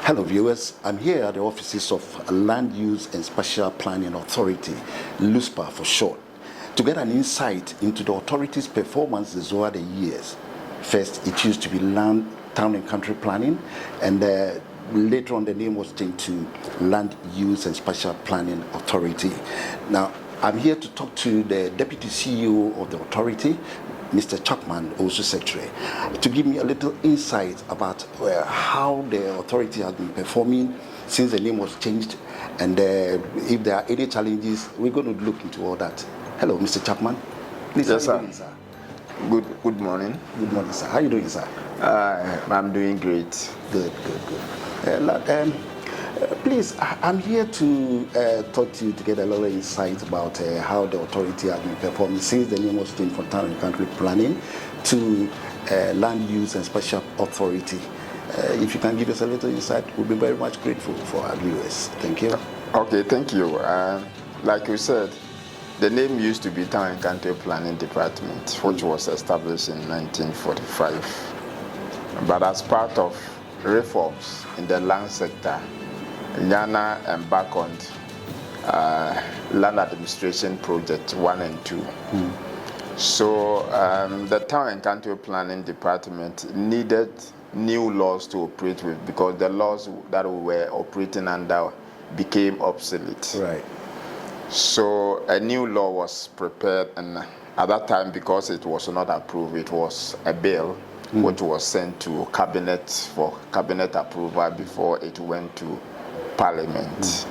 Hello viewers, I'm here at the offices of Land Use and Spatial Planning Authority, Luspa for short, to get an insight into the authority's performances over the years. First, it used to be Land, Town and Country Planning, and later on the name was changed to Land Use and Spatial Planning Authority. Now, I'm here to talk to the Deputy CEO of the authority, Mr. Chapman Owusu-Sekyere, to give me a little insight about how the authority has been performing since the name was changed, and if there are any challenges, we're going to look into all that. Hello, Mr. Chapman. Please, yes, how are you doing, sir? Good morning. Good morning, sir. How are you doing, sir? I'm doing great. Good. Please, I'm here to talk to you to get a little insight about how the authority has been performing since the name was changed from Town and Country Planning to Land Use and Spatial Authority. If you can give us a little insight, we'll be very much grateful for our viewers. Thank you. Okay, thank you. Like you said, the name used to be Town and Country Planning Department, which was established in 1945. But as part of reforms in the land sector, Ghana embarked on Land Administration Project 1 and 2. So the Town and Country Planning Department needed new laws to operate with, because the laws that we were operating under became obsolete. Right. So a new law was prepared, and at that time, because it was not approved, it was a bill which was sent to Cabinet for Cabinet approval before it went to Parliament.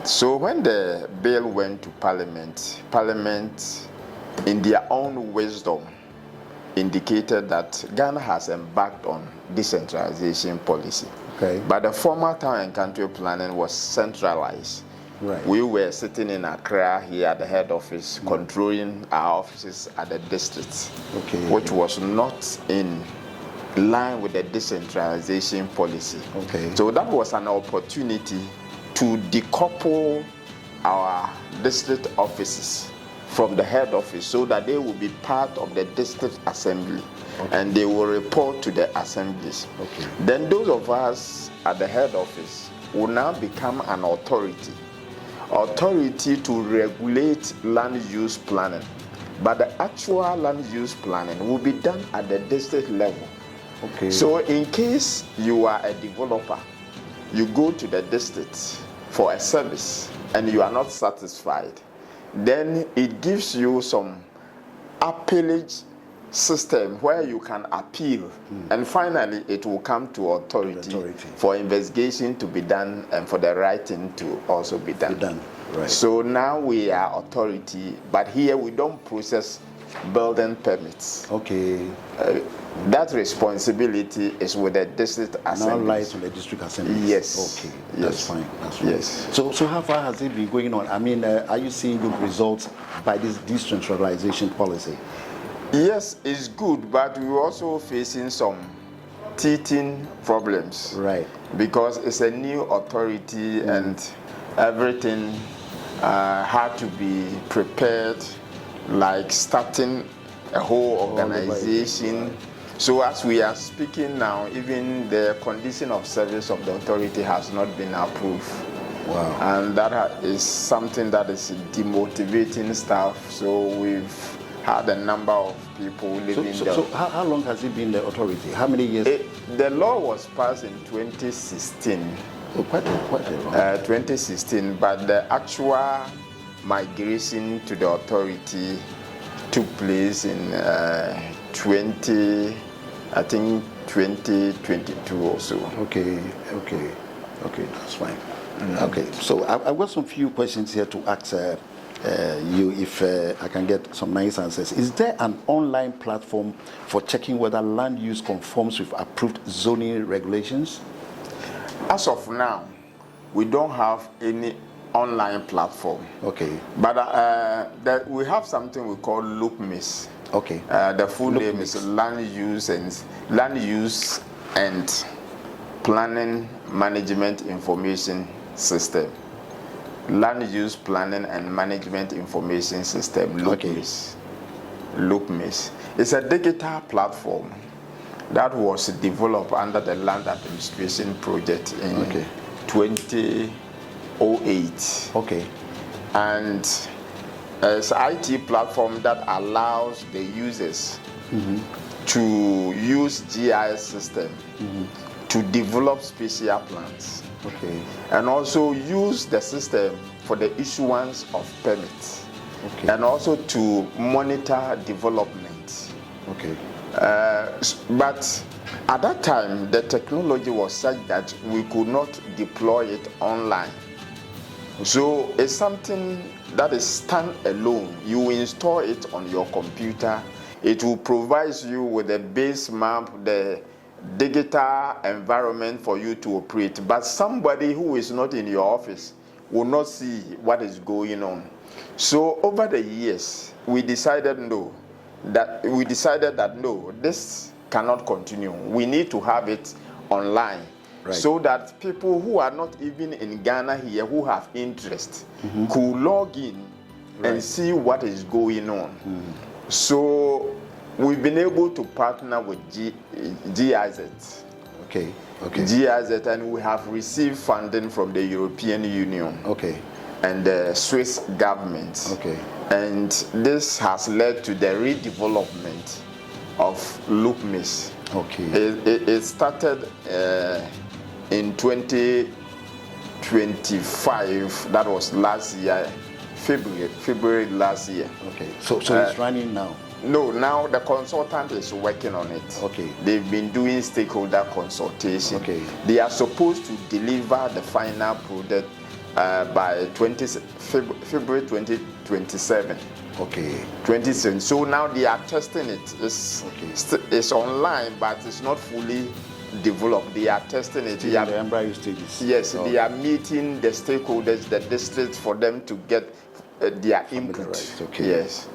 So when the bill went to Parliament, in their own wisdom indicated that Ghana has embarked on decentralization policy. Okay. But the former Town and Country Planning was centralized. Right. We were sitting in Accra here at the head office, controlling our offices at the districts, which was not in line with the decentralization policy. Okay. So that was an opportunity to decouple our district offices from the head office, so that they will be part of the district assembly, and they will report to the assemblies. Okay. Then those of us at the head office will now become an authority to regulate land use planning. But the actual land use planning will be done at the district level. Okay. So in case you are a developer, you go to the district for a service and you are not satisfied, then it gives you some appellate system where you can appeal, and finally it will come to authority for investigation to be done and for the right thing to also be done. Right. So now we are authority, but here we don't process building permits. Okay. That responsibility is with the district assembly. Now lies on the district assembly. Yes. Okay. Yes. That's fine. That's fine. Yes. So how far has it been going on? I mean, are you seeing good results by this decentralization policy? Yes, it's good, but we're also facing some teething problems. Right. Because it's a new authority and everything had to be prepared, like starting a whole organization. So as we are speaking now, even the condition of service of the authority has not been approved. Wow. And that is something that is demotivating staff. So we've had a number of people living there. So how long has it been the authority? How many years? The law was passed in 2016. Oh, quite a long. 2016, but the actual migration to the authority took place in 2022 or so. Okay, that's fine. Okay, so I've got some few questions here to ask you, if I can get some nice answers. Is there an online platform for checking whether land use conforms with approved zoning regulations? As of now, we don't have any online platform. Okay. But we have something we call LookMIS. Okay. The full name is Land Use and Planning Management Information System. Land Use Planning and Management Information System, LookMIS. LookMIS. It's a digital platform That was developed under the Land Administration Project in 2008. Okay. And it's an IT platform that allows the users to use GIS system to develop spatial plans. Okay. And also use the system for the issuance of permits. Okay. And also to monitor development. Okay. But at that time, the technology was such that we could not deploy it online. So it's something that is stand-alone. You install it on your computer. It will provide you with a base map, the digital environment for you to operate. But somebody who is not in your office will not see what is going on. So over the years, we decided that no, this cannot continue. We need to have it online. Right. So that people who are not even in Ghana here, who have interest, could log in and see what is going on. So we've been able to partner with GIZ. Okay. Okay. GIZ, and we have received funding from the European Union. Okay. And the Swiss government. Okay. And this has led to the redevelopment of LoopMIS. Okay. It started in 2025. That was last year, February last year. Okay. So it's running now. No, now the consultant is working on it. Okay. They've been doing stakeholder consultation. Okay. They are supposed to deliver the final product by February 2027. Okay. 27. So now they are testing it. It's online, but it's not fully developed. They are testing it. In the embryo stages. Yes, they are meeting the stakeholders, the districts, for them to get their input. Right. Okay. Yes.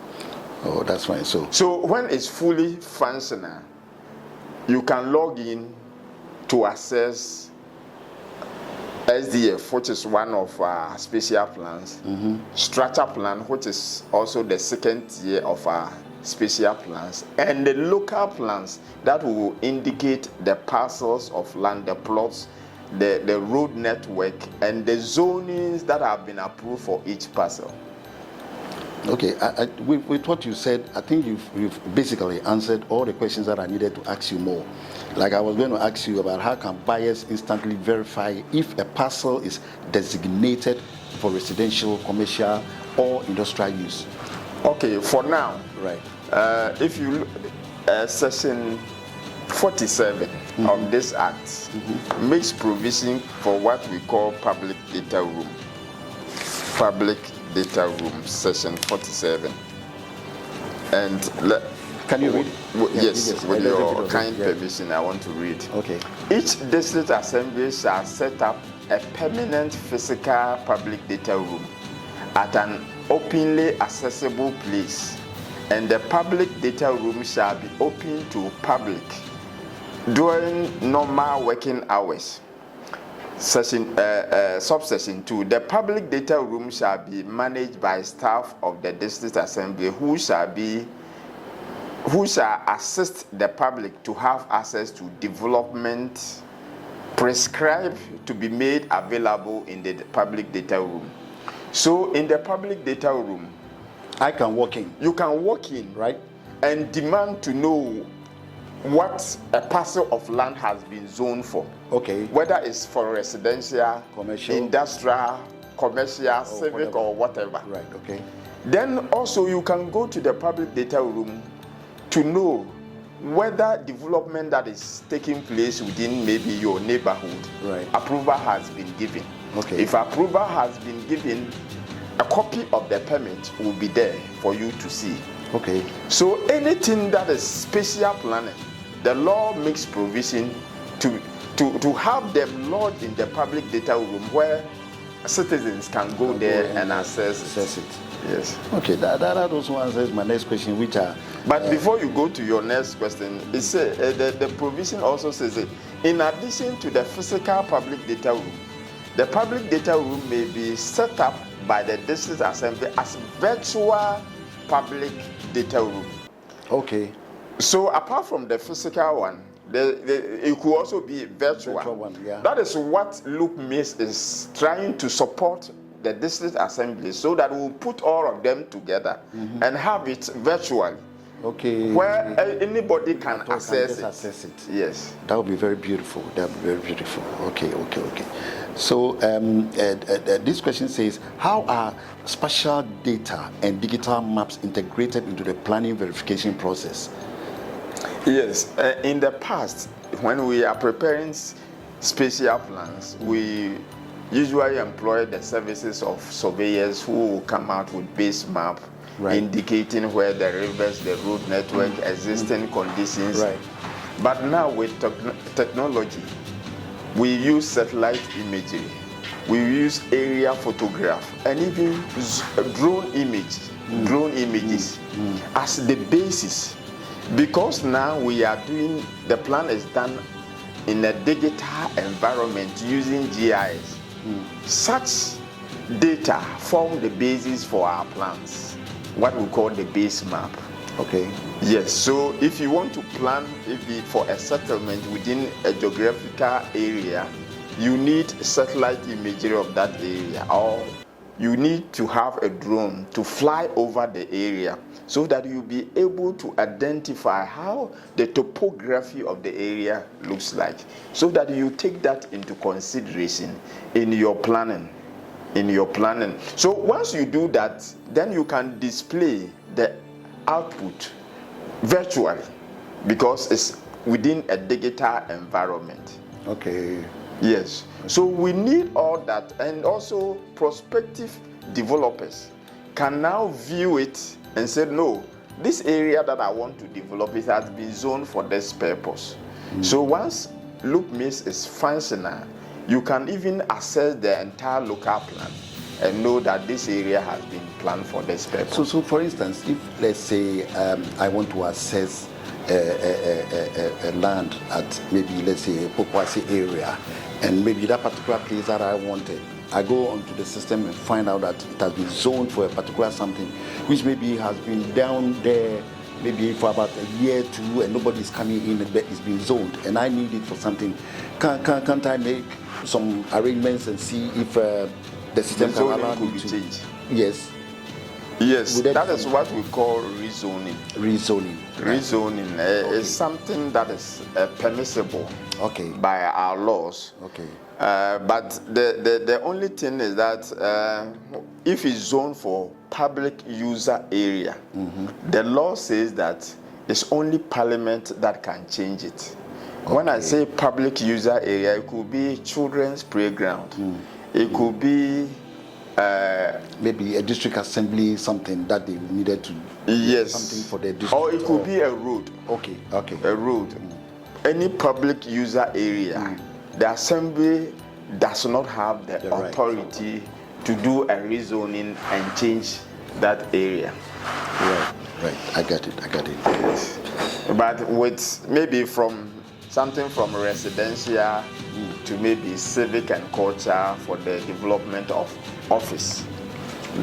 Oh, that's fine. So when it's fully functional, you can log in to access SDF, which is one of our spatial plans, structure plan, which is also the second tier of our spatial plans, and the local plans that will indicate the parcels of land, the plots, the road network, and the zonings that have been approved for each parcel. Okay, with what you said, I think you've basically answered all the questions that I needed to ask you more. Like I was going to ask you about how can buyers instantly verify if a parcel is designated for residential, commercial, or industrial use. Okay, for now, right. If you look at section 47 of this act, makes provision for what we call public data room. Public data room, section 47. And can you read? Yes, with your kind permission, I want to read. Okay. Each district assembly shall set up a permanent physical public data room at an openly accessible place, and the public data room shall be open to public during normal working hours. Subsection 2, the public data room shall be managed by staff of the district assembly who shall assist the public to have access to development prescribed to be made available in the public data room. So in the public data room, I can walk in. You can walk in, right, and demand to know what a parcel of land has been zoned for. Okay. Whether it's for residential, commercial, industrial, commercial, civic, or whatever. Right, okay. Then also you can go to the public data room to know whether development that is taking place within maybe your neighborhood, right, approval has been given. Okay. If approval has been given, a copy of the permit will be there for you to see. Okay. So anything that is spatial planning, the law makes provision to have them lodged in the public data room where citizens can go there and access it. Yes. Okay, that also answers my next question, which are... But before you go to your next question, it says, the provision also says that in addition to the physical public data room, the public data room may be set up by the district assembly as virtual public data room. Okay. So apart from the physical one, It could also be virtual. Virtual one, yeah. That is what LoopMIS is trying to support the district assemblies, so that we'll put all of them together and have it virtually. Okay. Where anybody can access it. Yes. That would be very beautiful. That would be very beautiful. Okay. So this question says, how are spatial data and digital maps integrated into the planning verification process? Yes. In the past, when we are preparing spatial plans, we usually employ the services of surveyors who will come out with base map, indicating where the rivers, the road network, existing conditions. Right. But now with technology, we use satellite imagery, we use area photograph, and even drone images as the basis. Because now we are doing, the plan is done in a digital environment using GIS. Such data form the basis for our plans, what we call the base map. Okay. Yes, so if you want to plan for a settlement within a geographical area, you need satellite imagery of that area, or you need to have a drone to fly over the area so that you'll be able to identify how the topography of the area looks like, so that you take that into consideration in your planning. So once you do that, then you can display the output virtually, because it's within a digital environment. Okay. Yes. So we need all that, and also prospective developers can now view it and say, no, this area that I want to develop, it has been zoned for this purpose. So once LoopMIS is functional, you can even access the entire local plan and know that this area has been planned for this purpose. So for instance, if let's say I want to assess a land at maybe, let's say, Pokwasi area, and maybe that particular place that I wanted, I go onto the system and find out that it has been zoned for a particular something, which maybe has been down there maybe for about a year or two, and nobody is coming in, and it's been zoned, and I need it for something. Can't I make some arrangements and see if the system can allow me to change? Yes. Yes, that is what we call rezoning. Rezoning is something that is permissible by our laws. Okay. But the only thing is that if it's zoned for public user area, the law says that it's only Parliament that can change it. Okay. When I say public user area, it could be children's playground. It could be maybe a district assembly, something that they needed to yes, something for the district. Or it could be a road. Okay. A road. Any public user area, the assembly does not have the authority to do a rezoning and change that area. Right. I got it. Yes. But with maybe from something from residential to maybe civic and culture for the development of office,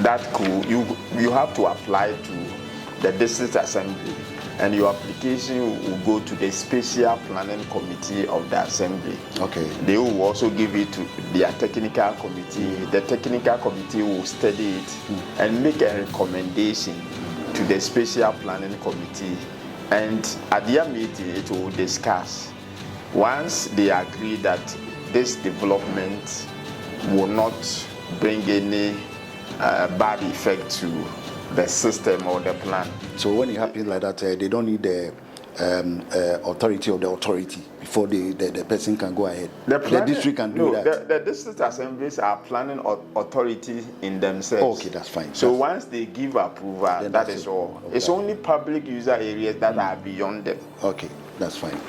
that could you have to apply to the district assembly, and your application will go to the spatial planning committee of the assembly. Okay. They will also give it to their technical committee. The technical committee will study it and make a recommendation to the spatial planning committee, and at their meeting it will discuss. Once they agree that this development will not bring any bad effect to the system or the plan. So when it happens like that, they don't need the authority of the authority before the person can go ahead. The district can do that. The district assemblies are planning authority in themselves. Okay, that's fine. So once they give approval, that is all. Okay. It's only public user areas that are beyond them. Okay, that's fine.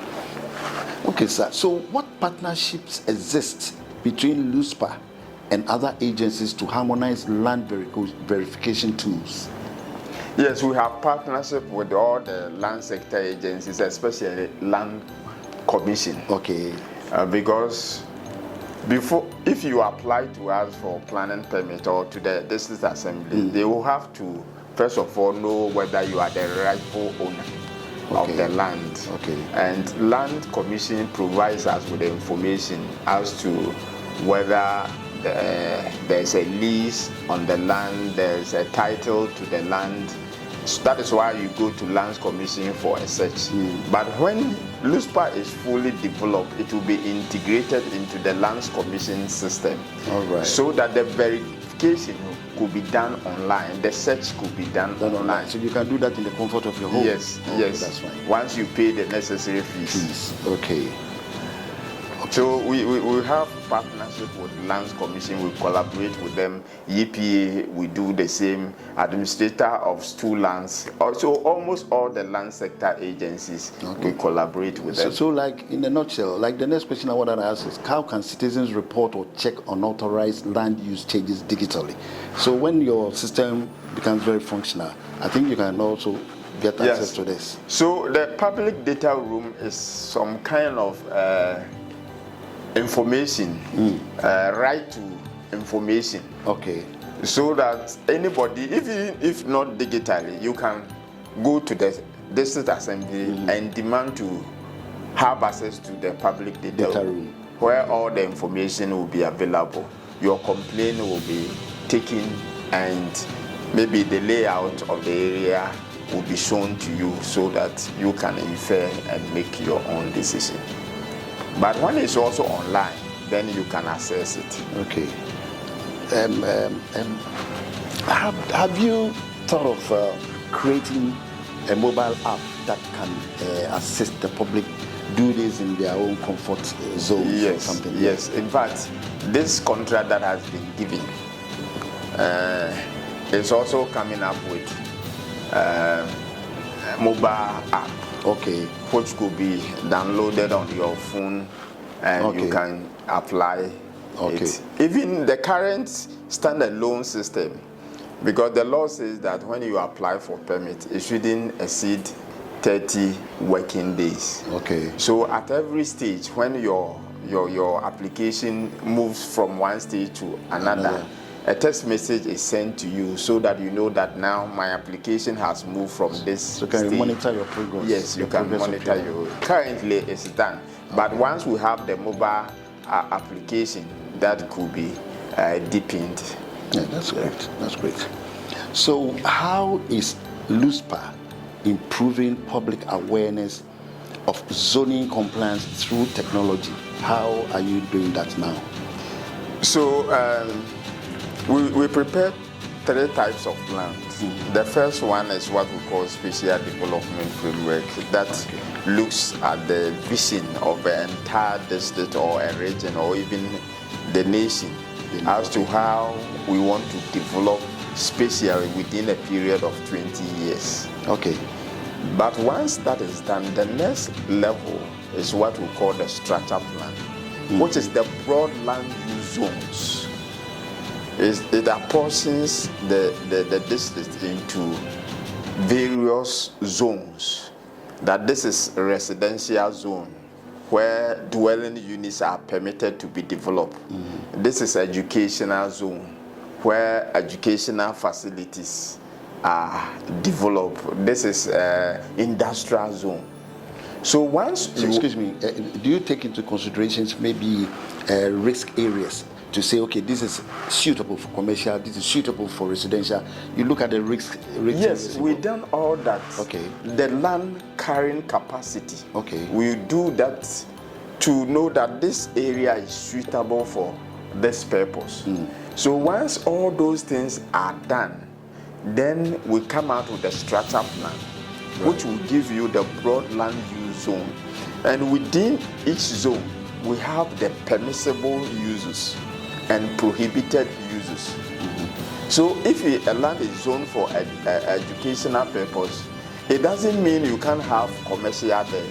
Okay, sir. So what partnerships exist between Luspa and other agencies to harmonize land verification tools? Yes, we have partnership with all the land sector agencies, especially Land Commission. Okay. Because if you apply to us for planning permit or to the district assembly, they will have to first of all know whether you are the rightful owner. of the land. Okay. And land commission provides us with the information as to whether there's a lease on the land, there's a title to the land. So that is why you go to Lands Commission for a search. But when Luspa is fully developed, it will be integrated into the Lands Commission system. All right. So that the verification could be done online, the search could be done online. So you can do that in the comfort of your home? Yes, okay, yes. That's fine. Once you pay the necessary fees. Okay. So we have partnership with Lands Commission, we collaborate with them. EPA, we do the same. Administrator of Stool Lands, also almost all the land sector agencies, we collaborate with them. So like in a nutshell, like the next question I want to ask is, how can citizens report or check unauthorized land use changes digitally? So when your system becomes very functional, I think you can also get access to this. So the public data room is some kind of information, right to information. Okay. So that anybody, if not digitally, you can go to the district assembly and demand to have access to the public data room, where all the information will be available. Your complaint will be taken, and maybe the layout of the area will be shown to you so that you can infer and make your own decision. But when it's also online, then you can access it. Okay. Have you thought of creating a mobile app that can assist the public do this in their own comfort zone? Yes, or something? Yes. In fact, this contract that has been given is also coming up with a mobile app. Okay. Which could be downloaded on your phone, and you can apply it. Even the current standalone system, because the law says that when you apply for permit, it shouldn't exceed 30 working days. Okay. So at every stage, when your application moves from one stage to another, a text message is sent to you so that you know that now my application has moved from this So can stage. you monitor your progress? Yes, you can monitor your. Currently, it's done. But once we have the mobile application, that could be deepened. Yeah, that's great. That's great. So how is Luspa improving public awareness of zoning compliance through technology? How are you doing that now? So we prepared 3 types of plans. The first one is what we call Spatial Development Framework that looks at the vision of the entire district or a region or even the nation as to how we want to develop spatially within a period of 20 years. Okay. But once that is done, the next level is what we call the structure plan, which is the broad land use zones. It apportions the district into various zones. That this is a residential zone where dwelling units are permitted to be developed. This is educational zone where educational facilities are developed. This is industrial zone. So once So excuse me, do you take into considerations maybe risk areas to say, okay, this is suitable for commercial, this is suitable for residential? You look at the risk yes, we've done all that. Okay. The land carrying capacity. Okay. We do that to know that this area is suitable for this purpose. So once all those things are done, then we come out with a structure plan, which will give you the broad land use zone. And within each zone, we have the permissible uses and prohibited uses. So if a land is zoned for educational purpose, it doesn't mean you can't have commercial there.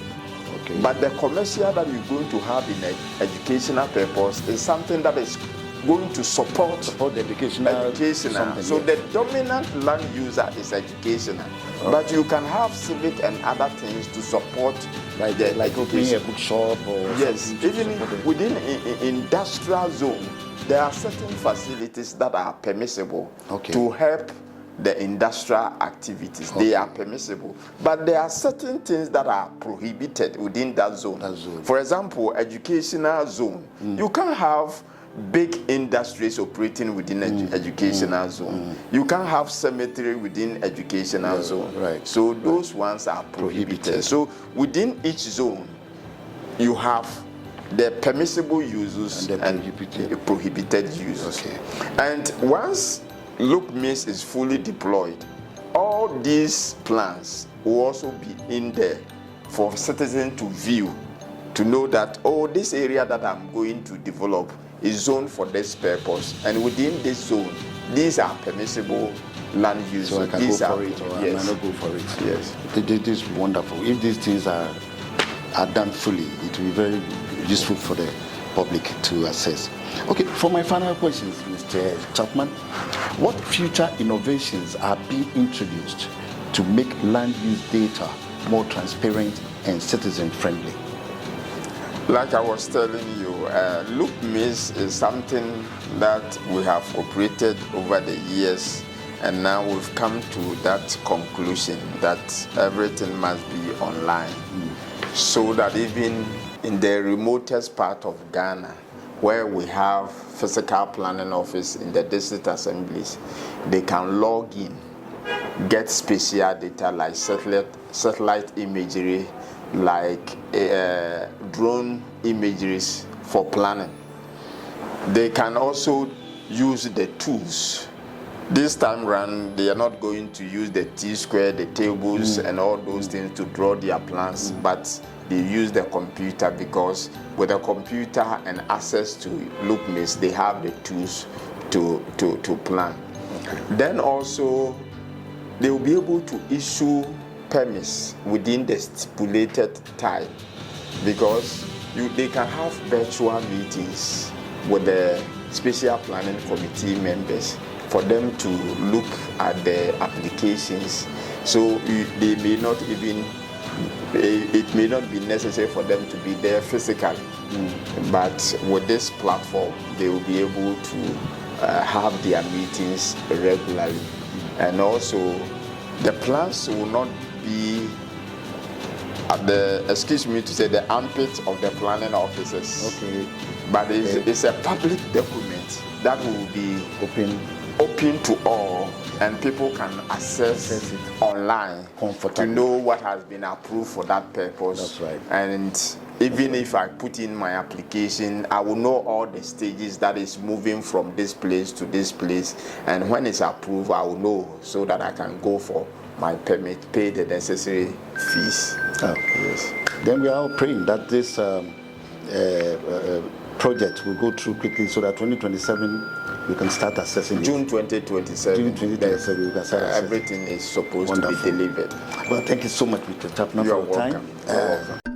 Okay. But the commercial that you're going to have in educational purpose is something that is going to support the educational. So the dominant land user is educational. But you can have civic and other things to support like opening a bookshop or yes, even within industrial zone, there are certain facilities that are permissible to help the industrial activities. They are permissible, but there are certain things that are prohibited within that zone. For example, educational zone. You can't have big industries operating within educational zone. You can't have cemetery within educational zone. Right. So those ones are prohibited. So within each zone, you have the permissible uses and the prohibited uses. Okay. And once LookMIS is fully deployed, all these plans will also be in there for citizens to view, to know that, oh, this area that I'm going to develop is zoned for this purpose, and within this zone, these are permissible land use. So I can these go for it, or yes. I may not go for it. Yes. This is wonderful. If these things are done fully, it will be very useful for the public to assess. Okay, for my final questions, Mr. Chapman, what future innovations are being introduced to make land use data more transparent and citizen-friendly? Like I was telling you, LookMIS is something that we have operated over the years, and now we've come to that conclusion that everything must be online, so that even in the remotest part of Ghana, where we have physical planning office in the district assemblies, they can log in, get spatial data like satellite imagery, like drone imageries for planning. They can also use the tools. This time round, they are not going to use the T-square, the tables, and all those things to draw their plans, but they use the computer, because with a computer and access to LookMIS, they have the tools to plan. Okay. Then also, they will be able to issue permits within the stipulated time, because they can have virtual meetings with the Spatial Planning Committee members for them to look at the applications. So they may not even, it may not be necessary for them to be there physically, but with this platform, they will be able to have their meetings regularly. And also, the plans will not be at the, excuse me to say, the armpit of the planning officers. Okay. But it's a public document that will be open to all, and people can access it online to know what has been approved for that purpose. That's right. And even if I put in my application, I will know all the stages that is moving from this place to this place, and when it's approved, I will know, so that I can go for my permit, pay the necessary fees. Oh, yes. Then we are all praying that this project will go through quickly, so that 2027 we can start assessing June 2027. June 2027 we can start assessing. Everything is supposed Wonderful. to be delivered. Well, thank you so much, Mr. Chapman, for your time. You're welcome.